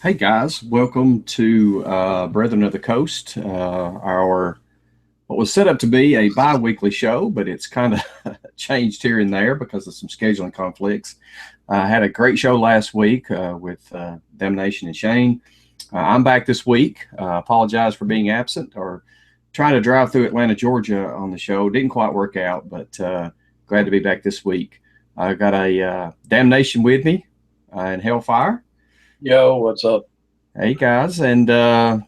Hey guys, welcome to Brethren of the Coast, our what was set up to be a bi-weekly show, but it's kind of changed here and there because of some scheduling conflicts. I had a great show last week with Damnation and Shane. I'm back this week. Apologize for being absent or trying to drive through Atlanta, Georgia on the show. Didn't quite work out, but glad to be back this week. I got a Damnation with me and Hellfire. Yo, what's up? Hey guys, and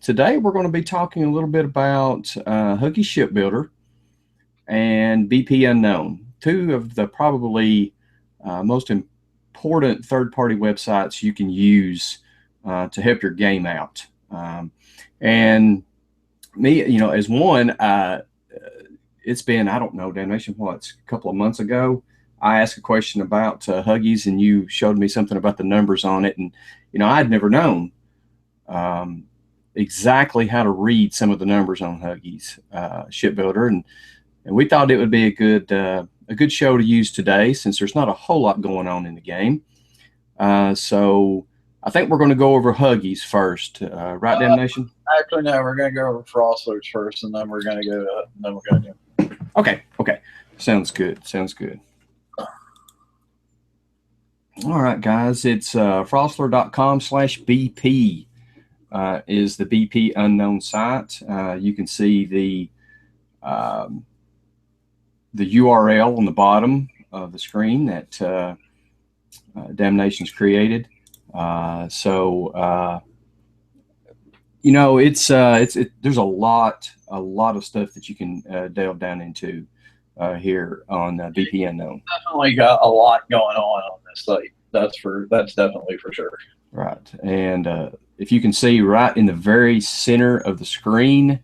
today we're going to be talking a little bit about Huggys Shipbuilder and BP Unknown, two of the probably most important third-party websites you can use to help your game out. And me, you know, as one, it's been, I don't know, Damnation, it's a couple of months ago. I asked a question about Huggys, and you showed me something about the numbers on it, and you know, I'd never known exactly how to read some of the numbers on Huggys Shipbuilder, and we thought it would be a good show to use today since there's not a whole lot going on in the game. So I think we're going to go over Huggys first, right, Damnation? Actually, no, we're going to go over Frostlers first, and then we're going to go to, then we're going to do. Okay, sounds good. All right, guys, it's frostler.com/BP is the BP Unknown site. You can see the URL on the bottom of the screen that Damnation's created. You know, there's a lot of stuff that you can delve down into here on BP Unknown. Definitely got a lot going on this site. That's definitely for sure. Right, and if you can see right in the very center of the screen,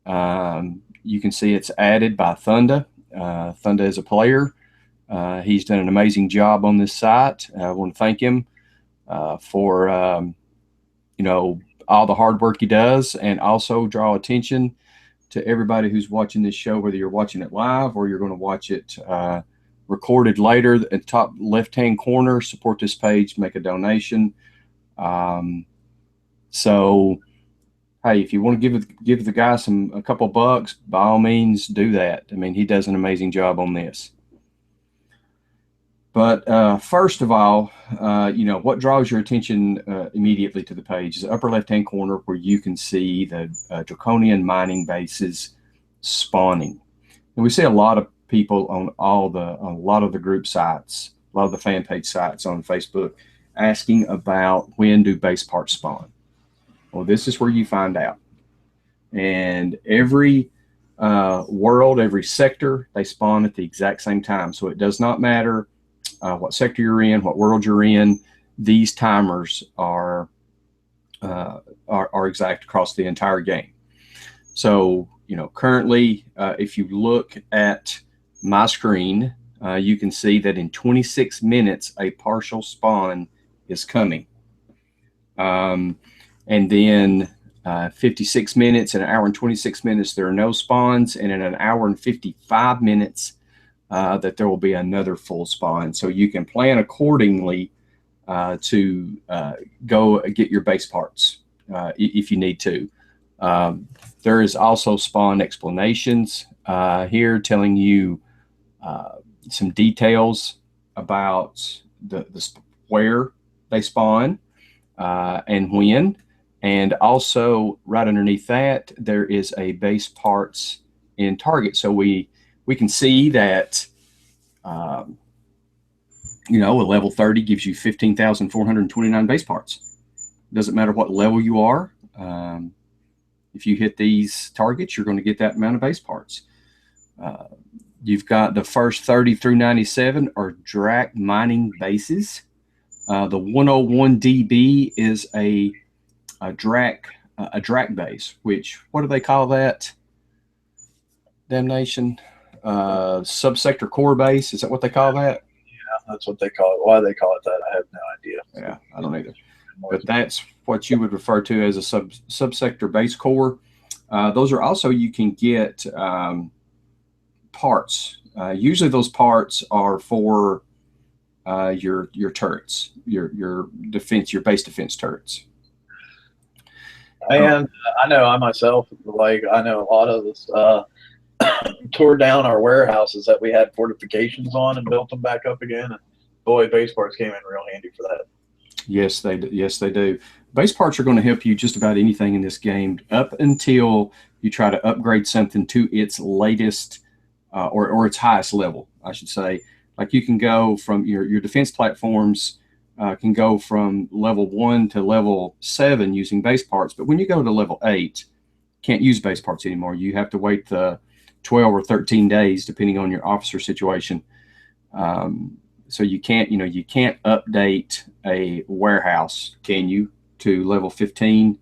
you can see it's added by Thunda. Thunda is a player. He's done an amazing job on this site. I want to thank him for you know, all the hard work he does, and also draw attention to everybody who's watching this show, whether you're watching it live or you're going to watch it recorded later. At the top left-hand corner, support this page, make a donation. So, hey, if you want to give the guy a couple bucks, by all means, do that. I mean, he does an amazing job on this. But first of all, you know, what draws your attention immediately to the page is the upper left-hand corner where you can see the draconian mining bases spawning. And we see a lot of people on a lot of the group sites, a lot of the fan page sites on Facebook asking about when do base parts spawn. Well, this is where you find out. And every world, every sector, they spawn at the exact same time. So it does not matter what sector you're in, what world you're in. These timers are exact across the entire game. So, you know, currently, if you look at my screen, you can see that in 26 minutes, a partial spawn is coming. And then 56 minutes, an hour and 26 minutes, there are no spawns. And in an hour and 55 minutes, that there will be another full spawn. So you can plan accordingly to go get your base parts if you need to. There is also spawn explanations here telling you some details about where they spawn and when. And also right underneath that, there is a base parts in target. So we can see that, you know, a level 30 gives you 15,429 base parts. Doesn't matter what level you are. If you hit these targets, you're going to get that amount of base parts. You've got the first 30 through 97 are Drac mining bases. The 101 DB is a Drac base, which, what do they call that? Damnation? Subsector core base. Is that what they call that? Yeah, that's what they call it. Why they call it that, I have no idea. Yeah, I don't either. But that's what you would refer to as a subsector base core. Those are also, you can get parts Usually those parts are for your turrets, your defense, your base defense turrets. And I know I myself, I know a lot of this tore down our warehouses that we had fortifications on and built them back up again. And boy, base parts came in real handy for that. Yes, they do. Yes, they do. Base parts are going to help you just about anything in this game up until you try to upgrade something to its latest or its highest level, I should say. Like you can go from your defense platforms can go from level 1 to level 7 using base parts. But when you go to level 8, can't use base parts anymore. You have to wait the 12 or 13 days, depending on your officer situation. So you can't update a warehouse, can you, to level 15?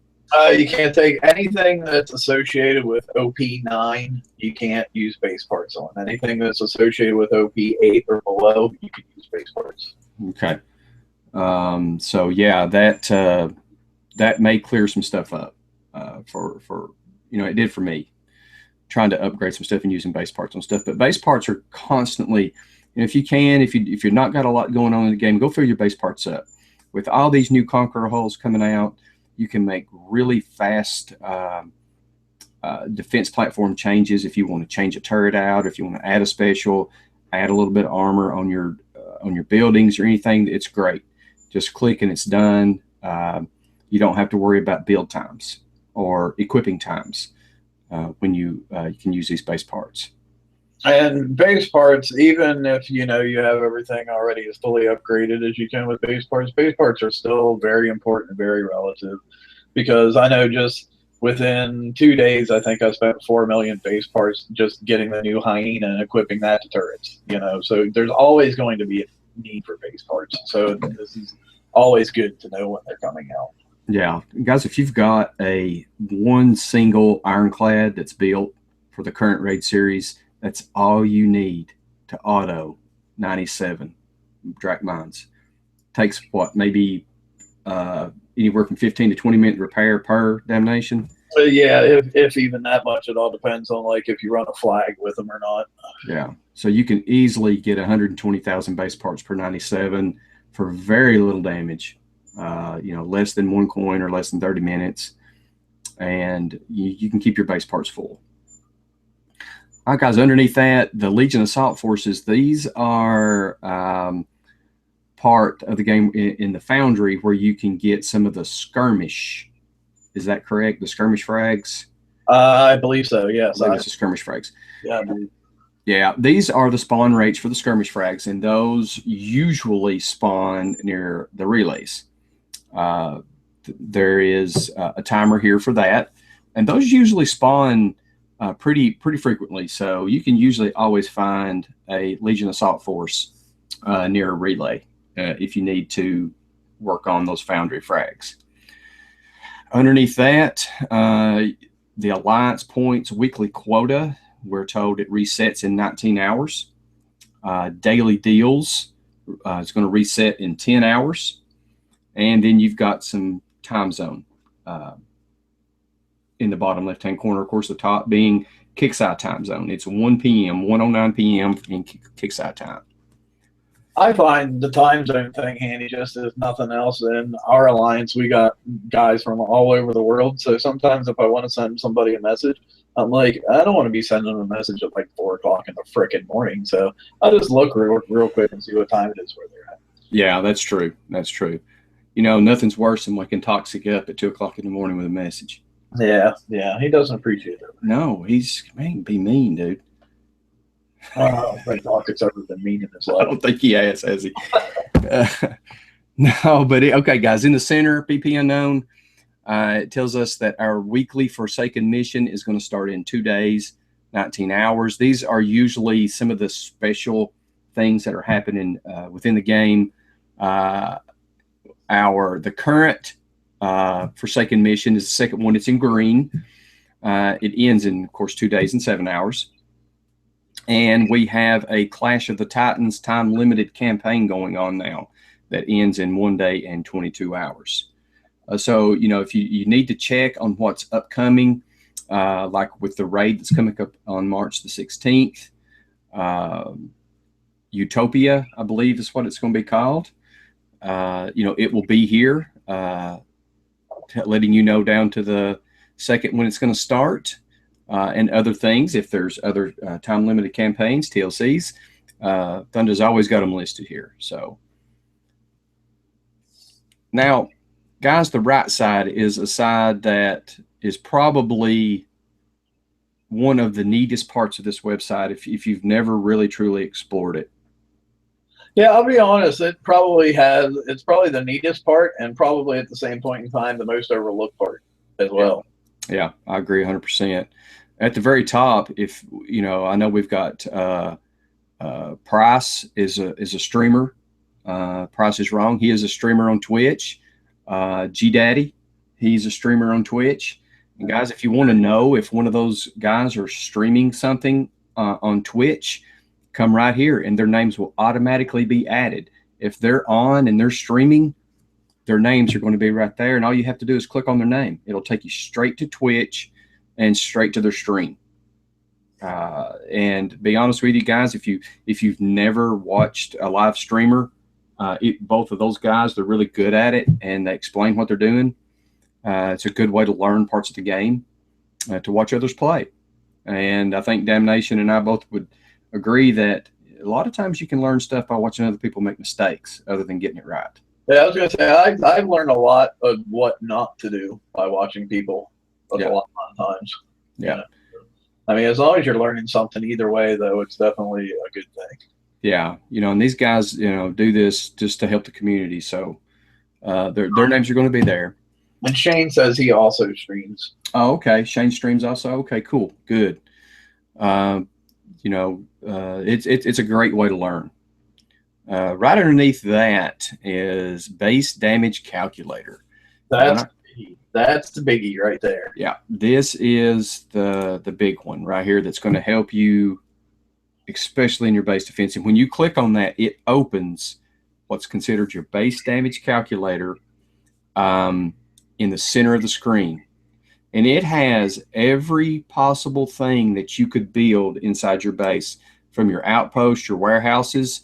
You can't take anything that's associated with OP9. You can't use base parts on. Anything that's associated with OP8 or below, you can use base parts. Okay. So yeah, that may clear some stuff up for it did for me, trying to upgrade some stuff and using base parts on stuff. But base parts are constantly, if you're not got a lot going on in the game, go fill your base parts up. With all these new Conqueror hulls coming out, you can make really fast defense platform changes. If you want to change a turret out, if you want to add a special, add a little bit of armor on your buildings or anything, it's great. Just click and it's done. You don't have to worry about build times or equipping times when you can use these base parts. And base parts, even if you have everything already as fully upgraded as you can with base parts are still very important, very relative. Because I know just within 2 days, I think I spent 4 million base parts just getting the new Hyena and equipping that to turrets. So there's always going to be a need for base parts. So this is always good to know when they're coming out. Yeah, guys, if you've got one single ironclad that's built for the current raid series, that's all you need to auto 97 Drak mines. Takes what, maybe anywhere from 15 to 20 minute repair per Damnation. Yeah, if even that much. It all depends on if you run a flag with them or not. Yeah, so you can easily get 120,000 base parts per 97 for very little damage. Less than 1 coin or less than 30 minutes, and you can keep your base parts full. All right, guys, underneath that, the Legion Assault Forces, these are part of the game in the Foundry where you can get some of the skirmish. Is that correct? The skirmish frags? I believe so, yes. I believe it's the skirmish frags. Yeah, yeah, these are the spawn rates for the skirmish frags, and those usually spawn near the relays. There is a timer here for that, and those usually spawn pretty frequently. So you can usually always find a Legion Assault Force near a relay if you need to work on those Foundry frags. Underneath that, the Alliance points weekly quota, we're told it resets in 19 hours. Daily deals is going to reset in 10 hours. And then you've got some time zone in the bottom left-hand corner. Of course, the top being Kixeye time zone. It's 1 p.m., 1:09 p.m. in Kixeye time. I find the time zone thing handy just as nothing else. In our alliance, we got guys from all over the world. So sometimes if I want to send somebody a message, I'm like, I don't want to be sending them a message at 4 o'clock in the frickin' morning. So I'll just look real quick and see what time it is where they're at. Yeah, that's true. That's true. Nothing's worse than waking Toxic up at 2 o'clock in the morning with a message. Yeah, he doesn't appreciate it. No, be mean, dude. I don't think Toxic's ever been mean in his life. I don't think he has he? No, but okay, guys, in the center, BP Unknown, it tells us that our weekly Forsaken mission is going to start in 2 days, 19 hours. These are usually some of the special things that are happening within the game. The current Forsaken mission is the second one. It's in green. It ends in, of course, 2 days and 7 hours. And we have a Clash of the Titans time-limited campaign going on now that ends in 1 day and 22 hours. So, if you need to check on what's upcoming, like with the raid that's coming up on March the 16th, Utopia, I believe is what it's going to be called. It will be here, letting you know down to the second when it's going to start, and other things. If there's other time limited campaigns, TLCs, Thunder's always got them listed here. So now, guys, the right side is a side that is probably one of the neatest parts of this website if you've never really truly explored it. Yeah, I'll be honest. It's probably the neatest part, and probably at the same point in time, the most overlooked part as well. Yeah, I agree 100%. At the very top, if I know we've got Price is a streamer. Price is Wrong. He is a streamer on Twitch. G Daddy, he's a streamer on Twitch. And guys, if you want to know if one of those guys are streaming something on Twitch, come right here and their names will automatically be added. If they're on and they're streaming, their names are going to be right there. And all you have to do is click on their name. It'll take you straight to Twitch and straight to their stream. And be honest with you guys, if you've never watched a live streamer, both of those guys, they're really good at it and they explain what they're doing. It's a good way to learn parts of the game, to watch others play. And I think Damnation and I both would agree that a lot of times you can learn stuff by watching other people make mistakes other than getting it right. Yeah, I was going to say, I've learned a lot of what not to do by watching people a lot of times. Yeah. I mean, as long as you're learning something either way, though, it's definitely a good thing. Yeah. And these guys, do this just to help the community. So their names are going to be there. And Shane says he also streams. Oh, okay. Shane streams also. Okay, cool. Good. It's a great way to learn. Right underneath that is base damage calculator. That's the biggie right there. Yeah, this is the big one right here that's going to help you, especially in your base defense. And when you click on that, it opens what's considered your base damage calculator in the center of the screen. And it has every possible thing that you could build inside your base, from your outposts, your warehouses,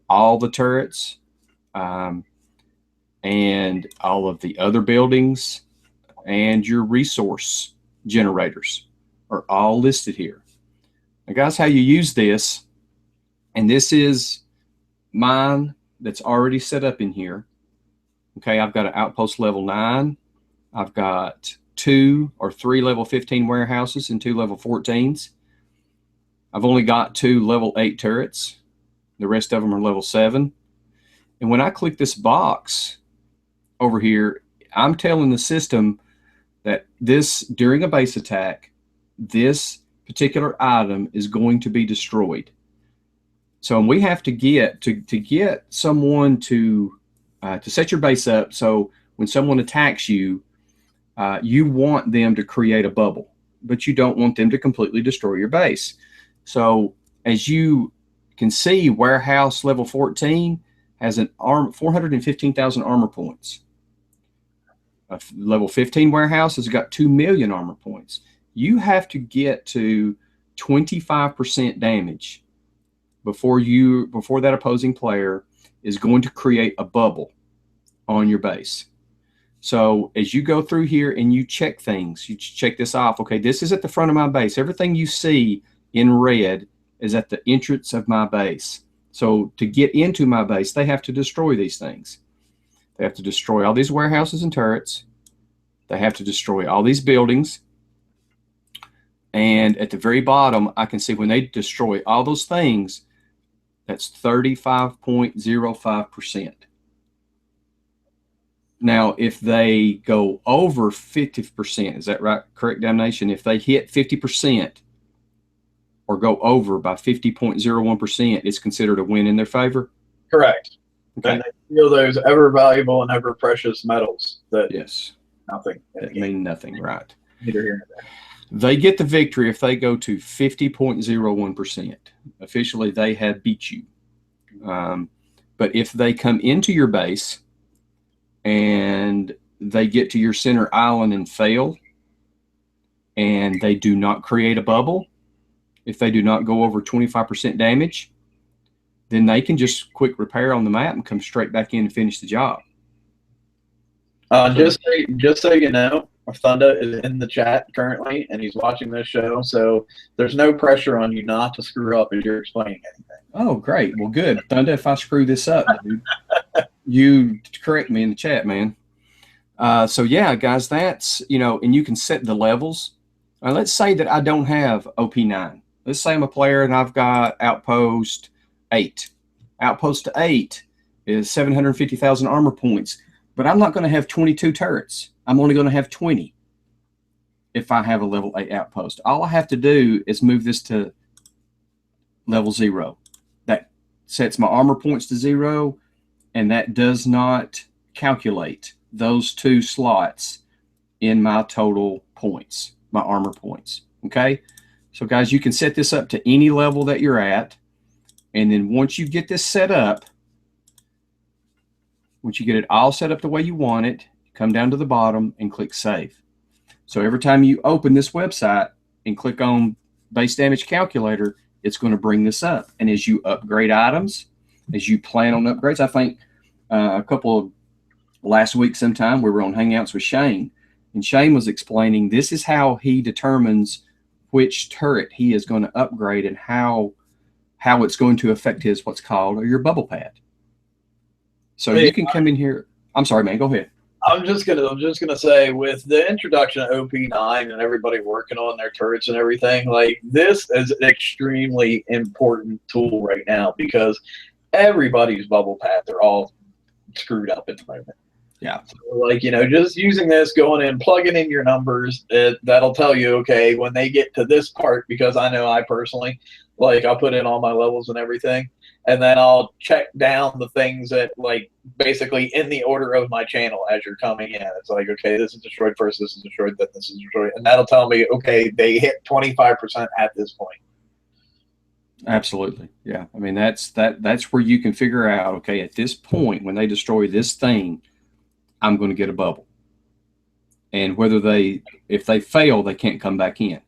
all the turrets, and all of the other buildings, and your resource generators are all listed here. Now, guys, how you use this, and this is mine that's already set up in here. Okay, I've got an outpost level 9. I've got 2 or 3 level 15 warehouses and 2 level 14s. I've only got 2 level 8 turrets. The rest of them are level 7. And when I click this box over here, I'm telling the system that during a base attack, this particular item is going to be destroyed. So we have to get someone to set your base up. So when someone attacks you, you want them to create a bubble, but you don't want them to completely destroy your base. So as you can see, warehouse level 14 has 415,000 armor points. Level 15 warehouse has got 2 million armor points. You have to get to 25% damage before that opposing player is going to create a bubble on your base. So as you go through here and you check things, you check this off. Okay, this is at the front of my base. Everything you see in red is at the entrance of my base. So to get into my base, they have to destroy these things. They have to destroy all these warehouses and turrets. They have to destroy all these buildings. And at the very bottom, I can see when they destroy all those things, that's 35.05%. Now, if they go over 50%, is that right? Correct, Damnation? If they hit 50% or go over by 50.01%, it's considered a win in their favor? Correct. Okay. And they feel those ever valuable and ever precious metals that nothing. That mean nothing, right? Neither here nor there. They get the victory if they go to 50.01%. Officially, they have beat you. But if they come into your base and they get to your center island and fail, and they do not create a bubble, if they do not go over 25% damage, then they can just quick repair on the map and come straight back in and finish the job. Just so you know, Thunder is in the chat currently, and he's watching this show, so there's no pressure on you not to screw up as you're explaining anything. Oh, great. Well, good. Thunder, if I screw this up, dude, you correct me in the chat, man. So, yeah, guys, that's, and you can set the levels. Let's say that I don't have OP9. Let's say I'm a player and I've got Outpost 8. Outpost 8 is 750,000 armor points. But I'm not going to have 22 turrets. I'm only going to have 20 if I have a level 8 outpost. All I have to do is move this to level 0. That sets my armor points to 0, and that does not calculate those 2 slots in my total points, my armor points. Okay? So, guys, you can set this up to any level that you're at, and then once you get this set up, once you get it all set up the way you want it, come down to the bottom and click Save. So every time you open this website and click on Base Damage Calculator, it's going to bring this up. And as you upgrade items, as you plan on upgrades, I think a couple of last week sometime we were on Hangouts with Shane, and Shane was explaining this is how he determines which turret he is going to upgrade and how it's going to affect his what's called your bubble pad. So you can come in here. I'm sorry, man. Go ahead. I'm just gonna say, with the introduction of OP9 and everybody working on their turrets and everything, like, this is an extremely important tool right now because everybody's bubble path, they're all screwed up at the moment. Yeah. So, like, just using this, going in, plugging in your numbers, that'll tell you, okay, when they get to this part, because I know I personally, like, I'll put in all my levels and everything, and then I'll check down the things that, like, basically in the order of my channel as you're coming in. It's like, okay, this is destroyed first, this is destroyed, then this is destroyed. And that'll tell me, okay, they hit 25% at this point. Absolutely. Yeah. I mean, that's where you can figure out, okay, at this point, when they destroy this thing, I'm going to get a bubble. And if they fail, they can't come back in.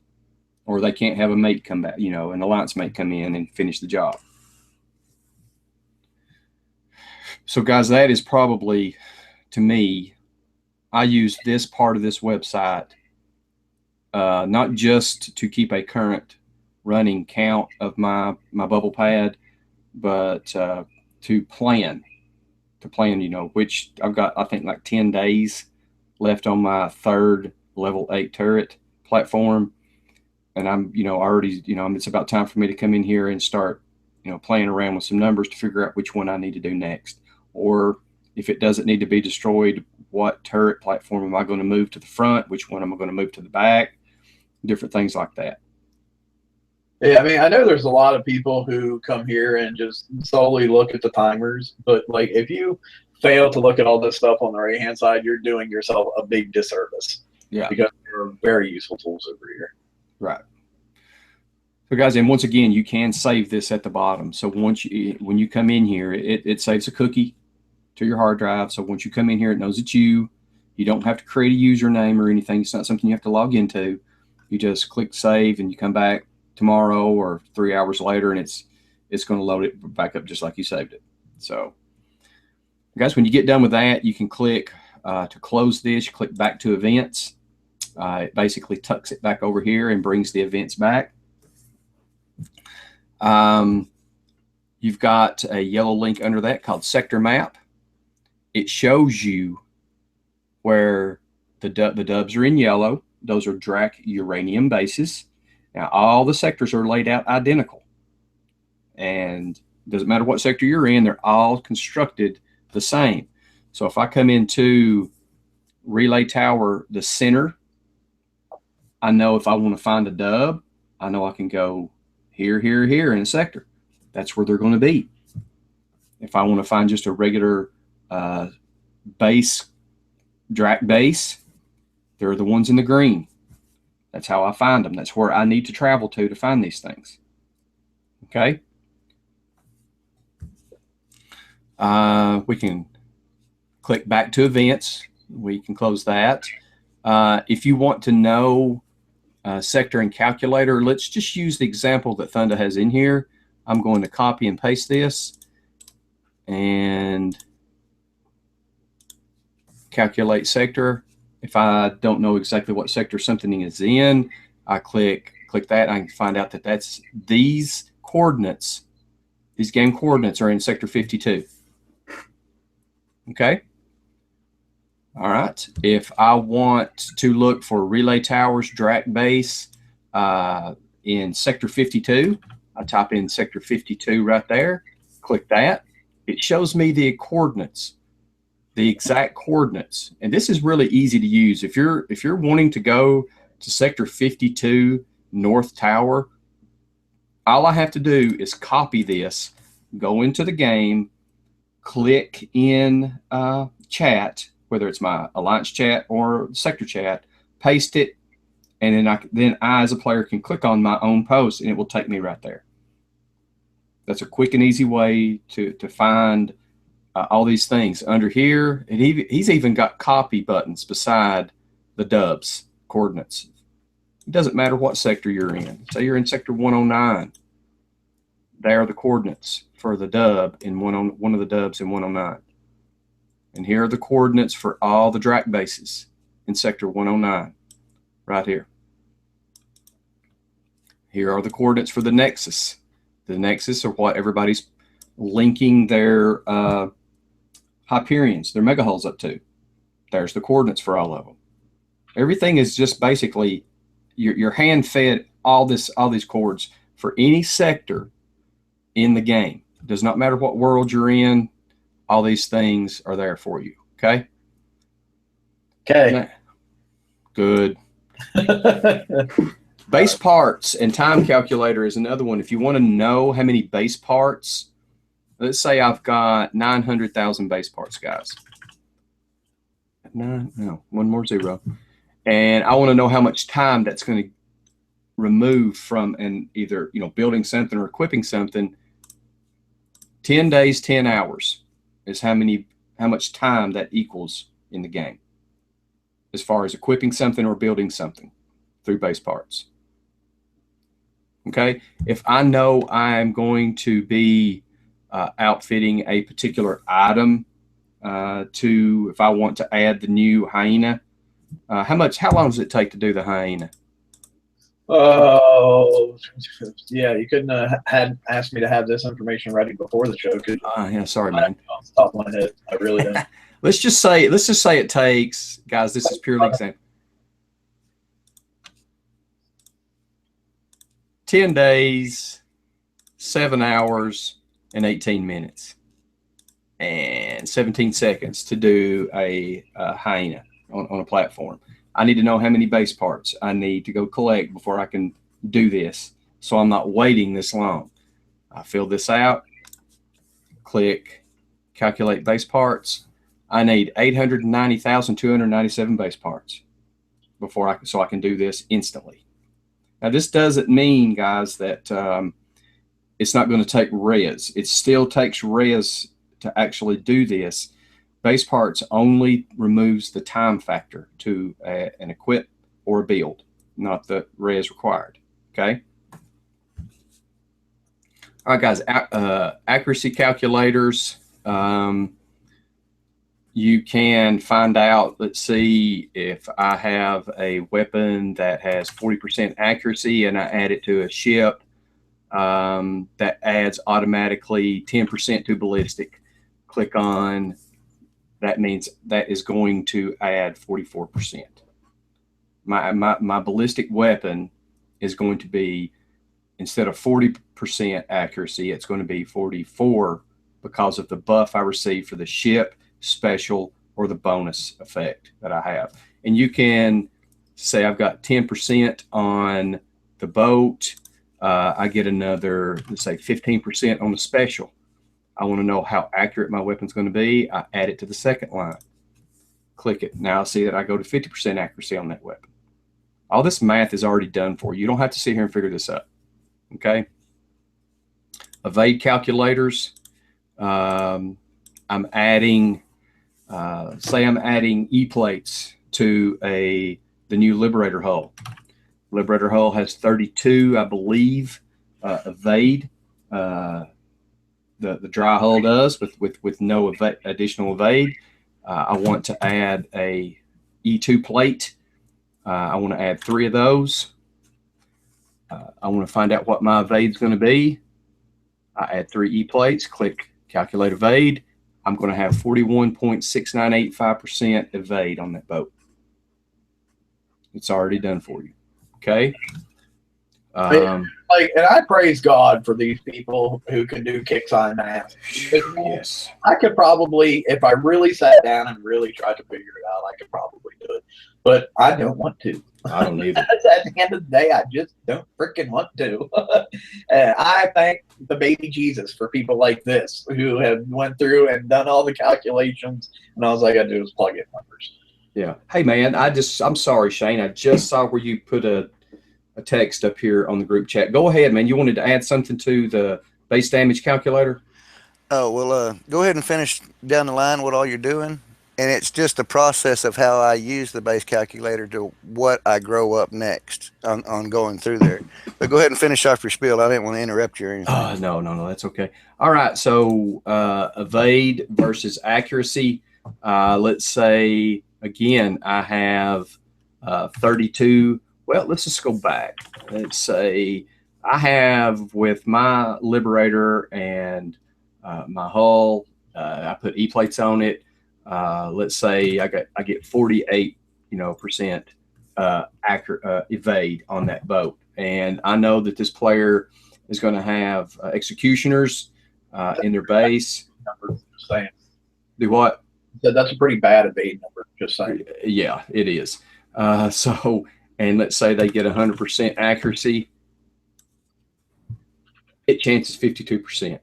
Or they can't have a mate come back, an alliance mate come in and finish the job. So, guys, that is probably, to me, I use this part of this website not just to keep a current running count of my bubble pad, but to plan, which I've got, I think, like 10 days left on my 3rd level 8 turret platform. And I'm, already, it's about time for me to come in here and start, playing around with some numbers to figure out which one I need to do next. Or if it doesn't need to be destroyed, what turret platform am I going to move to the front? Which one am I going to move to the back? Different things like that. Yeah, I mean, I know there's a lot of people who come here and just solely look at the timers, but, like, if you fail to look at all this stuff on the right-hand side, you're doing yourself a big disservice. Yeah. Because they're very useful tools over here. Right. So, guys, and once again, you can save this at the bottom. So when you come in here, it saves a cookie to your hard drive. So once you come in here, it knows it's you. You don't have to create a username or anything. It's not something you have to log into. You just click save, and you come back tomorrow or 3 hours later, and it's going to load it back up just like you saved it. So, guys, when you get done with that, you can click to close this. You click back to events. It basically tucks it back over here and brings the events back. You've got a yellow link under that called sector map. It shows you where the dubs are in yellow. Those are Drac uranium bases. Now, all the sectors are laid out identical. And it doesn't matter what sector you're in, they're all constructed the same. So if I come into Relay Tower, the center, I know if I want to find a dub, I know I can go here, here, here in a sector. That's where they're going to be. If I want to find just a regular base, Drac base, they're the ones in the green. That's how I find them. That's where I need to travel to find these things. Okay. We can click back to events. We can close that. If you want to know sector and calculator. Let's just use the example that Thunder has in here. I'm going to copy and paste this and calculate sector. If I don't know exactly what sector something is in, I click that. I can find out that that's these coordinates. These game coordinates are in sector 52. Okay. All right. If I want to look for relay towers, Drac base in sector 52, I type in sector 52 right there. Click that. It shows me the coordinates, the exact coordinates, and this is really easy to use. If you're wanting to go to sector 52 North Tower, all I have to do is copy this, go into the game, click in chat, whether it's my alliance chat or sector chat, paste it, and then I as a player can click on my own post, and it will take me right there. That's a quick and easy way to find all these things under here. And he's even got copy buttons beside the dubs coordinates. It doesn't matter what sector you're in. Say you're in sector 109. There are the coordinates for the dub in one of the dubs in 109. And here are the coordinates for all the Drac bases in sector 109 right here. Here are the coordinates for the Nexus. The Nexus are what everybody's linking their Hyperions, their mega hulls up to. There's the coordinates for all of them. Everything is just basically your hand fed all these coords for any sector in the game. It does not matter what world you're in. All these things are there for you. Okay. Okay. Good. Base parts and time calculator is another one. If you want to know how many base parts, let's say I've got 900,000 base parts, guys. One more zero. And I want to know how much time that's going to remove from either building something or equipping something. 10 days, 10 hours is how much time that equals in the game as far as equipping something or building something through base parts. Okay, if I know I'm going to be outfitting a particular item if I want to add the new hyena, how long does it take to do the hyena? Oh, yeah, you couldn't had asked me to have this information ready before the show, could you? Yeah, sorry, man. Off the top of my head, I really don't. Let's just say it takes, guys, this is purely example, 10 days, 7 hours, and 18 minutes, and 17 seconds to do a hyena on a platform. I need to know how many base parts I need to go collect before I can do this, so I'm not waiting this long. I fill this out, click calculate base parts. I need 890,297 base parts so I can do this instantly. Now, this doesn't mean, guys, that it's not going to take res. It still takes res to actually do this. Base parts only removes the time factor to an equip or a build, not the res required. Okay. All right, guys. Accuracy calculators. You can find out, let's see, if I have a weapon that has 40% accuracy and I add it to a ship, that adds automatically 10% to ballistic. Click on, that means that is going to add 44%. My ballistic weapon is going to be, instead of 40% accuracy, it's going to be 44 because of the buff I receive for the ship, special, or the bonus effect that I have. And you can say I've got 10% on the boat. I get another, let's say 15% on the special. I want to know how accurate my weapon's going to be. I add it to the second line. Click it. Now I see that I go to 50% accuracy on that weapon. All this math is already done for you. You don't have to sit here and figure this out. Okay. Evade calculators. I'm adding, say I'm adding E-plates to the new Liberator hull. Liberator Hull has 32, I believe, evade. The dry hull does with no additional evade. I want to add a E2 plate. I want to add 3 of those. I want to find out what my evade is going to be. I add 3 E plates, click calculate evade. I'm going to have 41.6985% evade on that boat. It's already done for you. Okay. And I praise God for these people who can do kick-sign math. Yes. I could probably, if I really sat down and really tried to figure it out, I could probably do it. But I don't want to. I don't either. At the end of the day, I just don't freaking want to. I thank the baby Jesus for people like this who have went through and done all the calculations, and all I got to do is plug in numbers. Yeah. Hey, man, I'm sorry, Shane. I just saw where you put a text up here on the group chat. Go ahead, man. You wanted to add something to the base damage calculator? Oh, well, go ahead and finish down the line what all you're doing. And it's just the process of how I use the base calculator to what I grow up next on going through there. But go ahead and finish off your spiel. I didn't want to interrupt you or anything. No, that's okay. All right, so evade versus accuracy. Let's say, again, I have 32. Well, let's just go back. Let's say I have with my Liberator and my hull, I put E plates on it. Let's say I get 48, percent accurate evade on that boat, and I know that this player is going to have executioners in their base. Just saying. Do what? That's a pretty bad evade number. Just saying. Yeah, it is. And let's say they get 100% accuracy. Hit chance is 52%.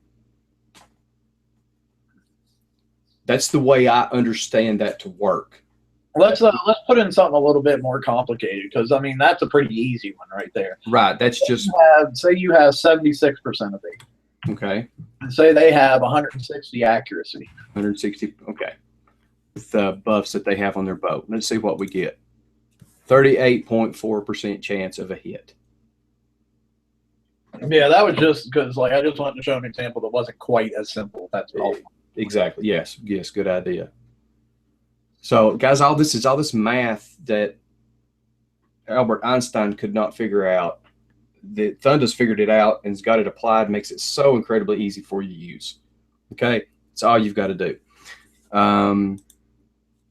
That's the way I understand that to work. Let's put in something a little bit more complicated, because I mean that's a pretty easy one right there. Right. That's just say you have 76% evade. Okay. And say they have 160 accuracy. 160. Okay. With the buffs that they have on their boat. Let's see what we get. 38.4% chance of a hit. Yeah, that was just because I just wanted to show an example that wasn't quite as simple. That's all. Exactly. Yes. Good idea. So, guys, all this math that Albert Einstein could not figure out. The Thunder's figured it out and has got it applied. Makes it so incredibly easy for you to use. Okay, it's all you've got to do.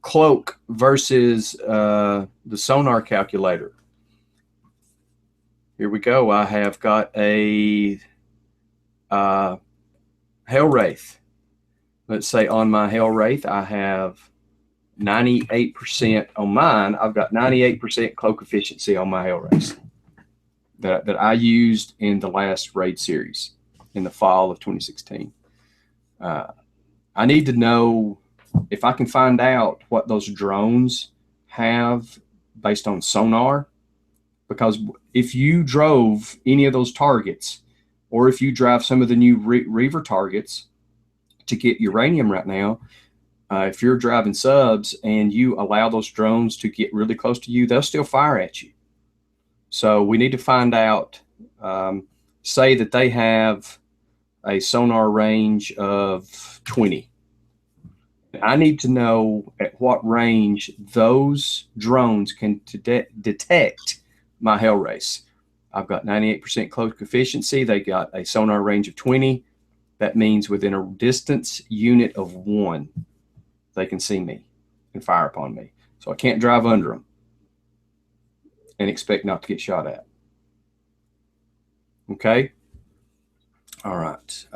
Cloak versus the sonar calculator. Here we go. I have got a Hell Wraith. Let's say on my Hell Wraith, I have 98% on mine. I've got 98% cloak efficiency on my Hell Wraith that I used in the last raid series in the fall of 2016. I need to know if I can find out what those drones have based on sonar, because if you drove any of those targets, or if you drive some of the new Reaver targets to get uranium right now, if you're driving subs and you allow those drones to get really close to you, they'll still fire at you. So we need to find out, say that they have a sonar range of 20. I need to know at what range those drones can detect my Hell Race. I've got 98% cloak efficiency. They got a sonar range of 20. That means within a distance unit of 1, they can see me and fire upon me. So I can't drive under them and expect not to get shot at. Okay. All right.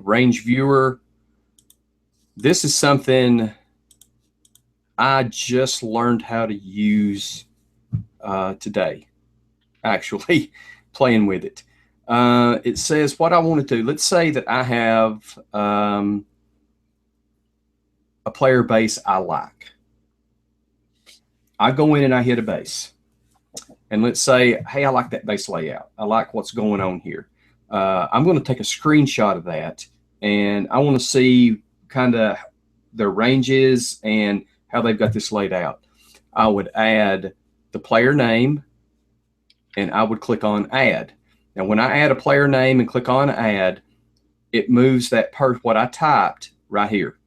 Range viewer. This is something I just learned how to use today, actually playing with it. It says what I want to do. Let's say that I have a player base I like. I go in and I hit a base. And let's say, hey, I like that base layout. I like what's going on here. I'm going to take a screenshot of that, and I want to see kind of their ranges and how they've got this laid out. I would add the player name, and I would click on add. Now, when I add a player name and click on add, it moves that what I typed right here.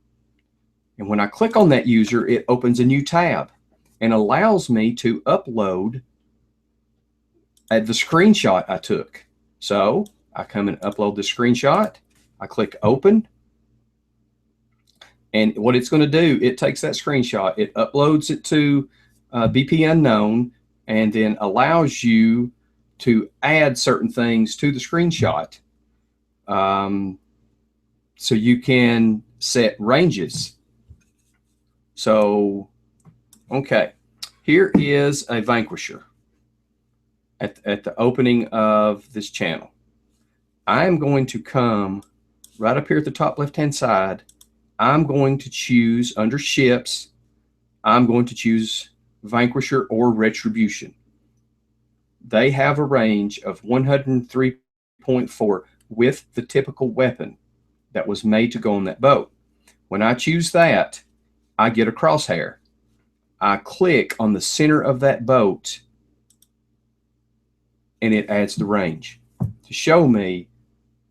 And when I click on that user, it opens a new tab and allows me to upload the screenshot I took. So I come and upload the screenshot. I click open. And what it's going to do, it takes that screenshot, it uploads it to BP Unknown, and then allows you to add certain things to the screenshot. So you can set ranges. So, okay, here is a Vanquisher at the opening of this channel. I'm going to come right up here at the top left-hand side. I'm going to choose under ships, I'm going to choose Vanquisher or Retribution. They have a range of 103.4 with the typical weapon that was made to go on that boat. When I choose that, I get a crosshair. I click on the center of that boat and it adds the range to show me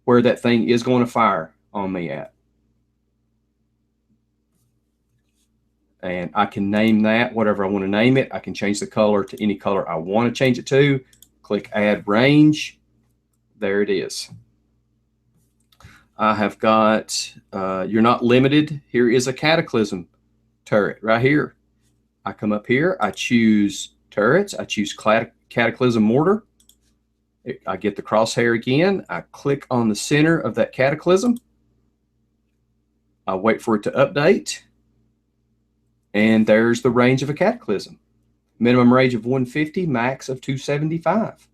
where that thing is going to fire on me at. And I can name that whatever I want to name it. I can change the color to any color I want to change it to. Click add range. There it is. I have got, you're not limited. Here is a Cataclysm turret right here. I come up here, I choose turrets, I choose Cataclysm mortar. I get the crosshair again. I click on the center of that Cataclysm. I wait for it to update. And there's the range of a Cataclysm. Minimum range of 150, max of 275.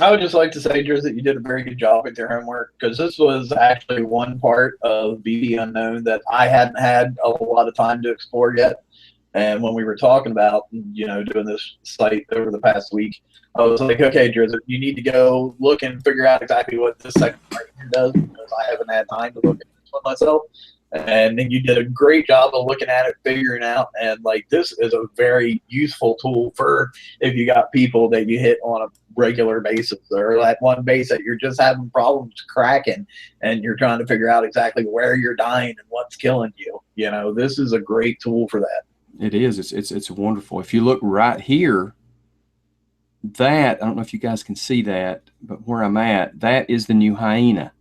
I would just like to say, Drew, that you did a very good job with your homework, because this was actually one part of BP Unknown that I hadn't had a whole lot of time to explore yet. And when we were talking about, doing this site over the past week, I was like, okay, Drew, you need to go look and figure out exactly what this second part here does, because I haven't had time to look at this one myself. And then you did a great job of looking at it, figuring out, and this is a very useful tool for if you got people that you hit on a regular basis, or that one base that you're just having problems cracking, and you're trying to figure out exactly where you're dying and what's killing you. This is a great tool for that. It is. It's wonderful. If you look right here, that, I don't know if you guys can see that, but where I'm at, that is the new Hyena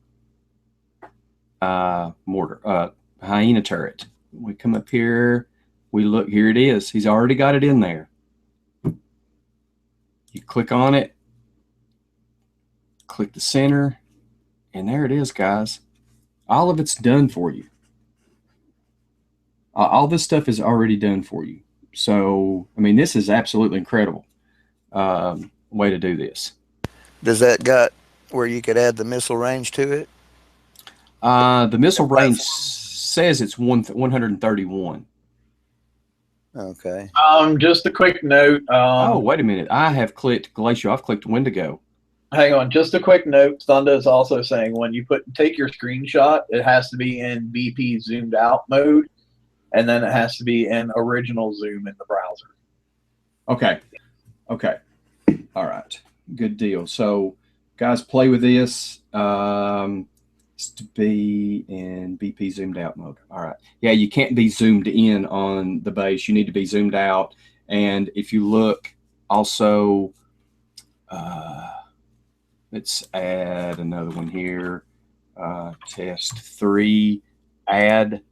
mortar, Hyena turret. We come up here, we look, here it is. He's already got it in there. You click on it, click the center, and there it is, guys. All of it's done for you. All this stuff is already done for you. So, I mean, this is absolutely incredible way to do this. Does that got where you could add the missile range to it? The missile range says it's 131. Okay. Just a quick note. Oh, wait a minute. I have clicked Glacial. I've clicked Wendigo. Hang on. Just a quick note. Thunda is also saying when you take your screenshot, it has to be in BP zoomed out mode, and then it has to be in original zoom in the browser. Okay. Okay. All right. Good deal. So, guys, play with this. It's to be in BP zoomed out mode. All right. Yeah, you can't be zoomed in on the base. You need to be zoomed out. And if you look also, let's add another one here. Test 3, add,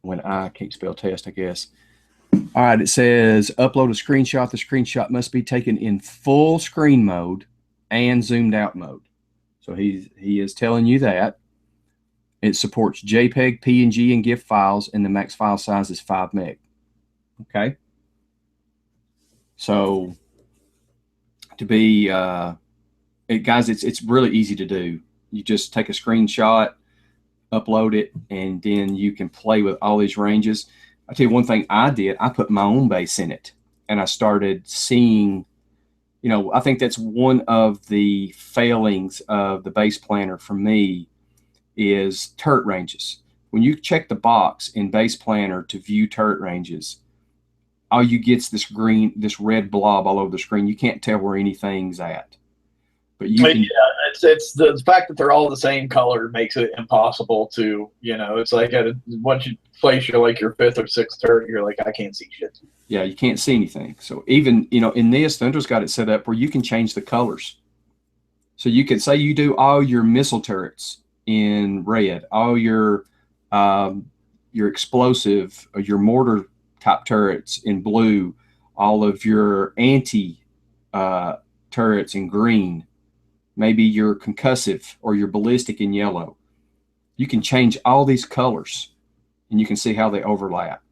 when I can't spell test, I guess. All right, it says upload a screenshot. The screenshot must be taken in full screen mode and zoomed out mode. So he is telling you that. It supports JPEG, PNG, and GIF files, and the max file size is 5 meg. Okay. So to be, guys, it's really easy to do. You just take a screenshot, upload it, and then you can play with all these ranges. I'll tell you one thing I did. I put my own base in it, and I started seeing, I think that's one of the failings of the base planner for me is turret ranges. When you check the box in base planner to view turret ranges, all you get's this red blob all over the screen. You can't tell where anything's at. But you can. Yeah, it's the fact that they're all the same color makes it impossible to, it's like once you place your fifth or sixth turret, you're like, I can't see shit. Yeah, you can't see anything. So even, in this, Thunder's got it set up where you can change the colors. So you could say you do all your missile turrets in red, all your explosive or your mortar type turrets in blue, all of your anti turrets in green, maybe your concussive or your ballistic in yellow. You can change all these colors and you can see how they overlap.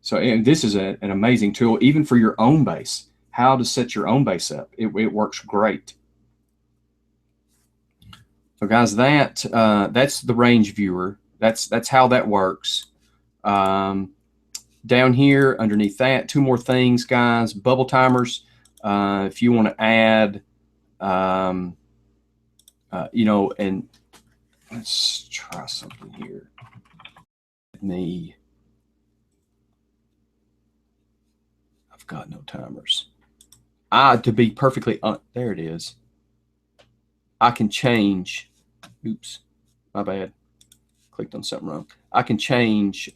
So, and this is an amazing tool, even for your own base, how to set your own base up. It works great. So guys, that's the range viewer. That's how that works. Down here underneath that, two more things, guys. Bubble timers. If you want to add, and let's try something here. I've got no timers. To be perfectly there it is. I can change. Oops, my bad. Clicked on something wrong. I can change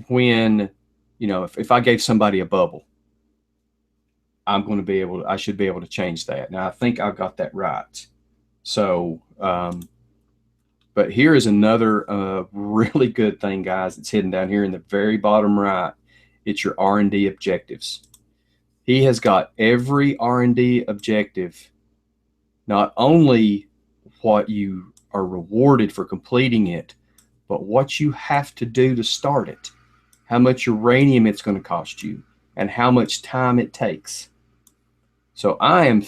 when, if I gave somebody a bubble, I should be able to change that. Now I think I've got that right. So, but here is another really good thing, guys. It's hidden down here in the very bottom right. It's your R&D objectives. He has got every R&D objective, not only what you are rewarded for completing it, but what you have to do to start it, how much uranium it's going to cost you, and how much time it takes. So I am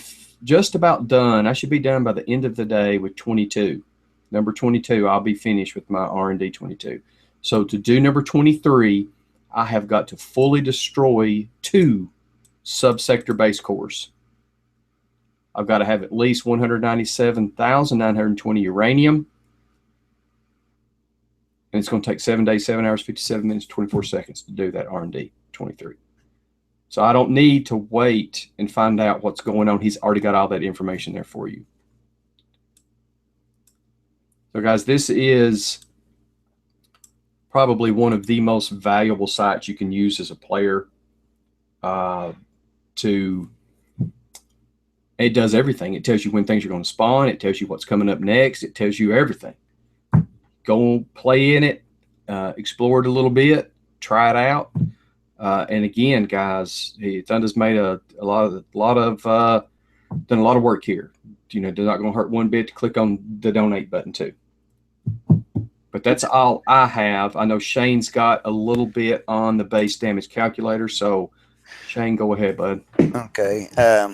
just about done. I should be done by the end of the day with 22. Number 22, I'll be finished with my R&D 22. So to do number 23, I have got to fully destroy 2 subsector base cores. I've got to have at least 197,920 uranium. And it's going to take 7 days, 7 hours, 57 minutes, 24 seconds to do that R&D 23. So I don't need to wait and find out what's going on. He's already got all that information there for you. So guys, this is probably one of the most valuable sites you can use as a player. It does everything. It tells you when things are going to spawn. It tells you what's coming up next. It tells you everything. Go play in it, explore it a little bit, try it out. And again, guys, Thunder's made done a lot of work here. They're not going to hurt one bit to click on the donate button too. But that's all I have. I know Shane's got a little bit on the base damage calculator. So Shane, go ahead, bud. Okay. I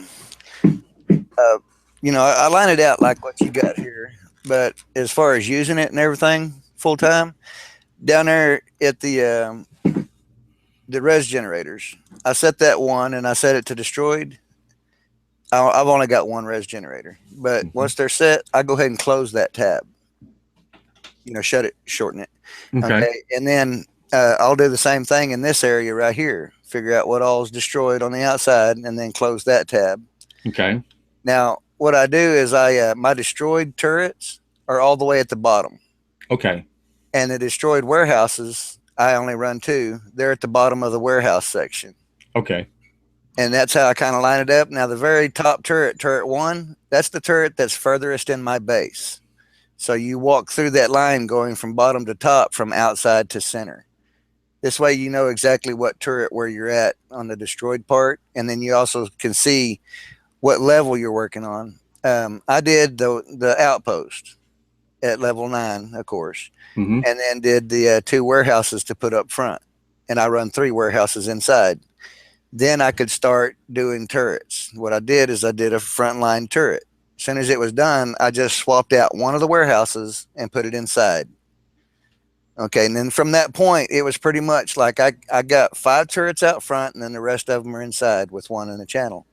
line it out like what you got here, but as far as using it and everything full time, down there at the res generators, I set that one and I set it to destroyed. I've only got one res generator, but once they're set, I go ahead and close that tab. Shut it, shorten it. Okay. And then I'll do the same thing in this area right here. Figure out what all is destroyed on the outside and then close that tab. Okay. Now, what I do is my destroyed turrets are all the way at the bottom. Okay. And the destroyed warehouses, I only run 2. They're at the bottom of the warehouse section. Okay. And that's how I kind of line it up. Now, the very top turret, turret 1, that's the turret that's furthest in my base. So you walk through that line going from bottom to top, from outside to center. This way you know exactly what turret where you're at on the destroyed part. And then you also can see what level you're working on. I did the outpost at level 9, of course, and then did the 2 warehouses to put up front. And I run 3 warehouses inside. Then I could start doing turrets. What I did is I did a frontline turret. As soon as it was done, I just swapped out one of the warehouses and put it inside. Okay, and then from that point, it was pretty much like I got 5 turrets out front, and then the rest of them are inside with 1 in the channel.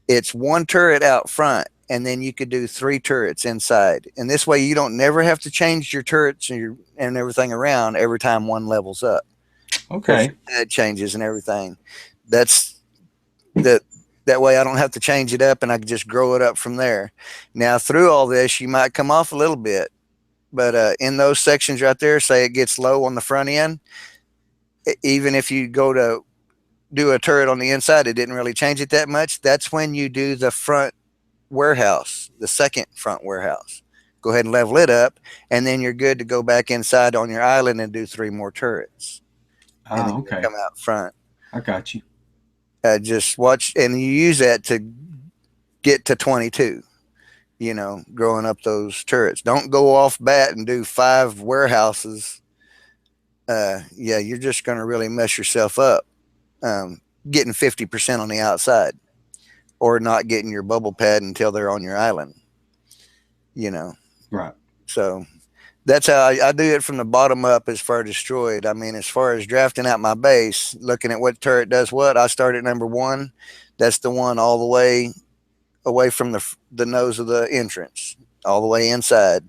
It's 1 turret out front, and then you could do 3 turrets inside. And this way, you don't never have to change your turrets and everything around every time one levels up. Okay. Pad changes and everything. That's that way I don't have to change it up and I can just grow it up from there. Now through all this, you might come off a little bit, but in those sections right there, say it gets low on the front end, even if you go to do a turret on the inside, it didn't really change it that much. That's when you do the front warehouse, the second front warehouse. Go ahead and level it up, and then you're good to go back inside on your island and do 3 more turrets. And then Okay. come out front. I got you. Just watch, and you use that to get to 22. You know, growing up those turrets. Don't go off bat and do 5 warehouses. Yeah, you're just going to really mess yourself up. Getting 50% on the outside, or not getting your bubble pad until they're on your island. You know, Right. So that's how I do it from the bottom up as far as destroyed. I mean, as far as drafting out my base, looking at what turret does what, I start at number 1. That's the one all the way away from the nose of the entrance, all the way inside.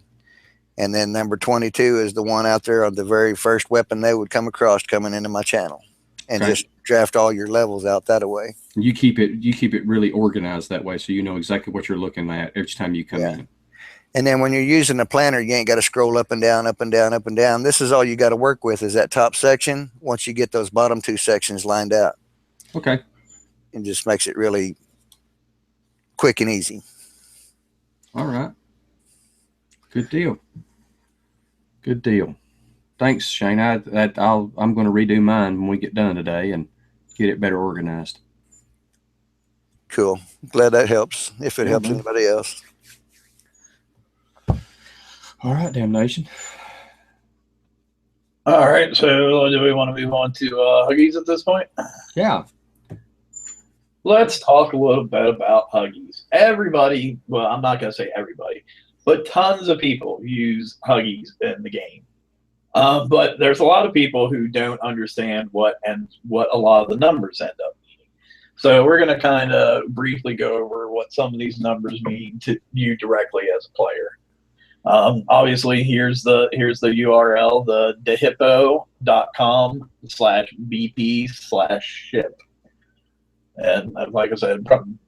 And then number 22 is the one out there on the very first weapon they would come across coming into my channel. And just draft all your levels out that way. You keep it really organized that way, so you know exactly what you're looking at each time you come in. And then when you're using a planner, you ain't got to scroll up and down, up and down, up and down. This is all you got to work with is that top section. Once you get those bottom 2 sections lined out, Okay. it just makes it really quick and easy. All right. Good deal. Good deal. Thanks, Shane. I'm going to redo mine when we get done today and get it better organized. Cool. Glad that helps. If it helps anybody else. All right, Damnation. All right. So do we want to move on to Huggies at this point? Yeah. Let's talk a little bit about Huggies. Everybody, well, I'm not going to say everybody, but tons of people use Huggies in the game. But there's a lot of people who don't understand what a lot of the numbers end up meaning. So we're going to kind of briefly go over what some of these numbers mean to you directly as a player. Obviously, here's the URL, the dehippo.com/BP/ship. And like I said,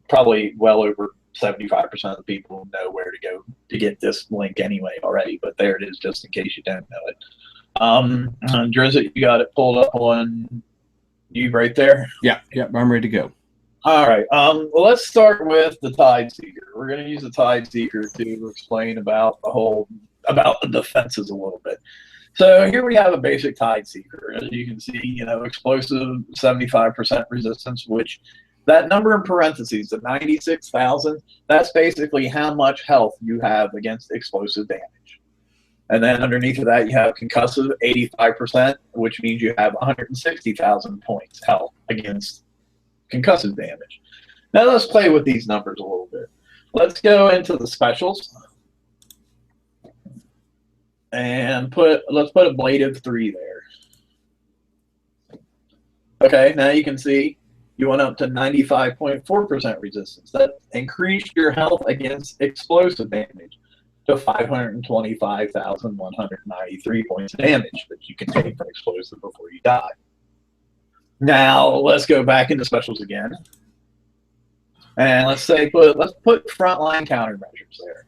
probably well over 75% of the people know where to go to get this link anyway already, but there it is just in case you don't know it. Drizzt, you got it pulled up on you right there? Yeah, I'm ready to go. All right. Well, let's start with the Tide Seeker. We're going to use the Tide Seeker to explain about the defenses a little bit. So here we have a basic Tide Seeker. As you can see, explosive 75% resistance, which that number in parentheses, the 96,000, that's basically how much health you have against explosive damage. And then underneath of that, you have concussive 85%, which means you have 160,000 points health against concussive damage. Now let's play with these numbers a little bit. Let's go into the specials and let's put ablative 3 there. Okay, now you can see you went up to 95.4% resistance. That increased your health against explosive damage to 525,193 points of damage that you can take from explosive before you die. Now let's go back into specials again, and let's put frontline countermeasures there,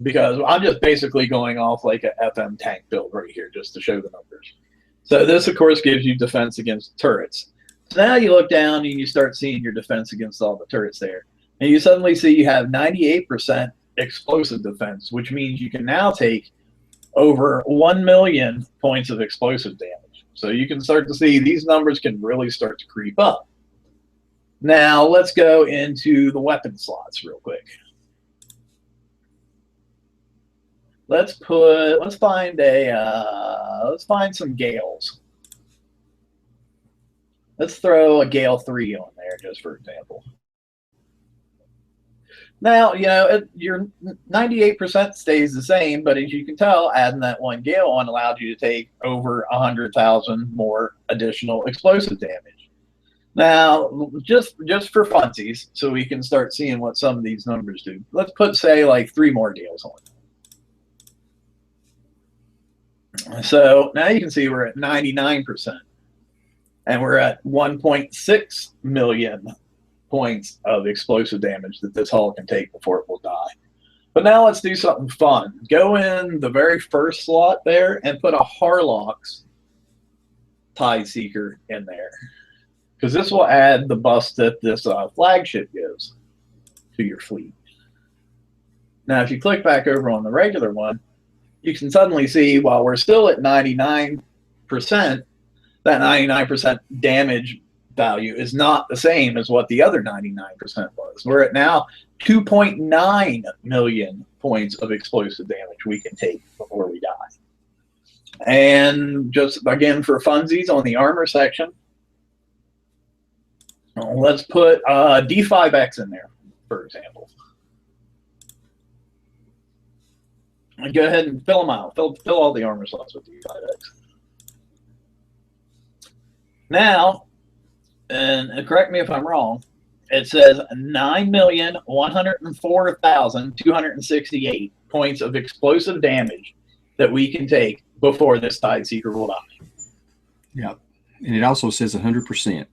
because I'm just basically going off like a FM tank build right here just to show the numbers. So this, of course, gives you defense against turrets. So now you look down and you start seeing your defense against all the turrets there, and you suddenly see you have 98% explosive defense, which means you can now take over 1 million points of explosive damage. So you can start to see these numbers can really start to creep up. Now let's go into the weapon slots real quick. Let's find some Gales. Let's throw a Gale 3 on there just for example. Now, your 98% stays the same, but as you can tell, adding that 1 Gale on allowed you to take over 100,000 more additional explosive damage. Now, just for funsies, so we can start seeing what some of these numbers do, let's put, say, like 3 more Gales on. So now you can see we're at 99%. And we're at 1.6 million points of explosive damage that this hull can take before it will die. But now let's do something fun. Go in the very first slot there and put a Harlock's Tide Seeker in there, because this will add the bust that this flagship gives to your fleet. Now, if you click back over on the regular one, you can suddenly see while we're still at 99%, that 99% damage value is not the same as what the other 99% was. We're at now 2.9 million points of explosive damage we can take before we die. And just again for funsies on the armor section, let's put D5X in there, for example. Go ahead and fill them out. Fill all the armor slots with D5X. Now, and correct me if I'm wrong, it says 9,104,268 points of explosive damage that we can take before this Tide Seeker will die. Yeah. And it also says 100%.